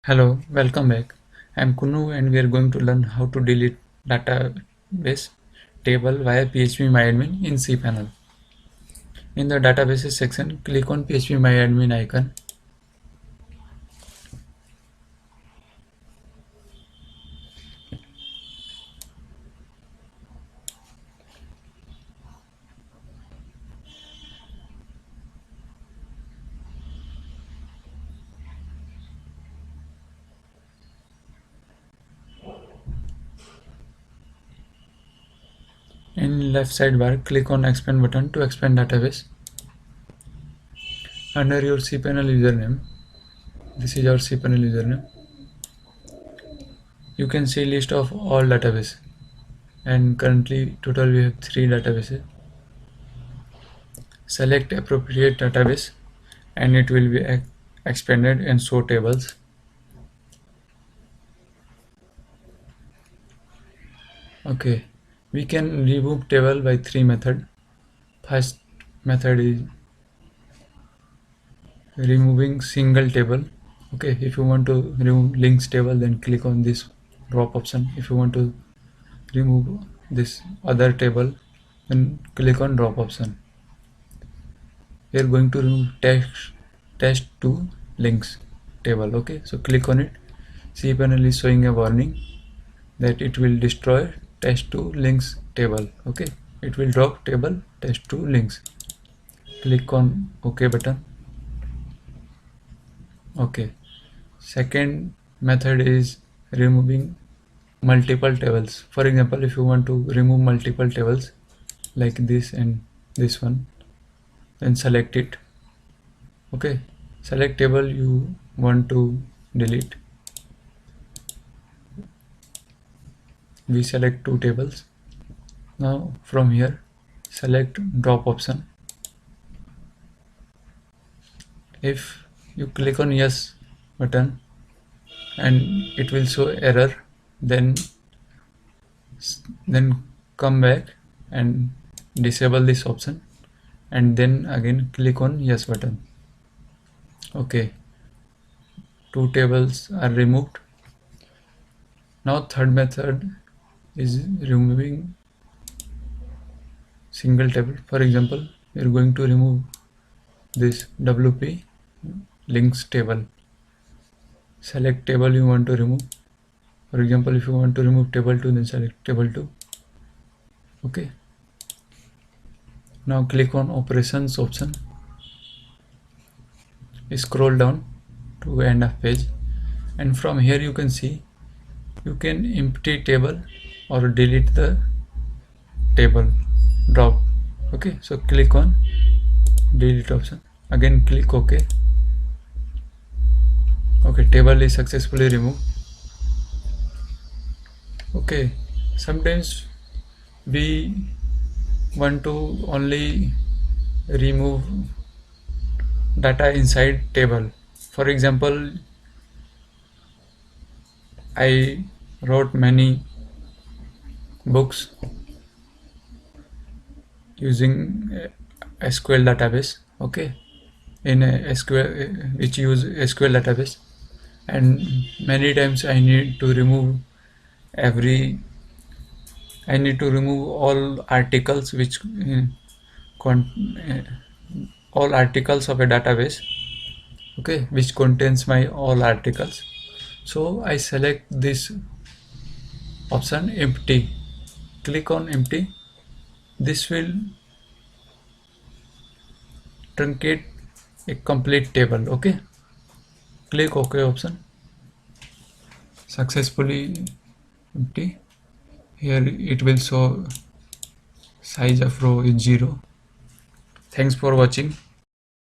Hello, welcome back. I'm Kunu and we are going to learn how to delete database table via phpMyAdmin in cPanel. In the databases section, click on phpMyAdmin icon. In left sidebar, click on expand button to expand database. Under your cPanel username, this is our cPanel username. You can see list of all database, and currently total we have 3 databases. Select appropriate database and it will be expanded and show tables. Okay, we can remove table by 3 methods. First method is removing single table. Okay, if you want to remove links table, then click on this drop option. If you want to remove this other table, then click on drop option. We are going to remove test to links table. Okay, so click on it. cPanel is showing a warning that it will destroy test to links table. Okay, it will drop table test to links. Click on OK button. Okay, second method is removing multiple tables. For example, if you want to remove multiple tables like this and this one, then select it. Okay, select table you want to delete. We select 2 tables. Now from here select drop option. If you click on yes button and it will show error, then come back and disable this option and then again click on yes button. Okay, 2 tables are removed. Now third method is removing single table. For example, we are going to remove this WP links table. Select table you want to remove. For example, if you want to remove table 2, then select table 2. Okay, now click on operations option. Scroll down to end of page, and from here you can see you can empty table or delete the table drop. Okay, so click on delete option, again click OK. Okay, table is successfully removed. Okay, sometimes we want to only remove data inside table. For example, I wrote many books using SQL database. Okay, in a SQL which use SQL database, and many times I need to remove all articles which all articles of a database, okay, which contains my all articles. So I select this option empty, click on empty. This will truncate a complete table. Okay, click OK option. Successfully empty. Here it will show size of row is 0. Thanks for watching.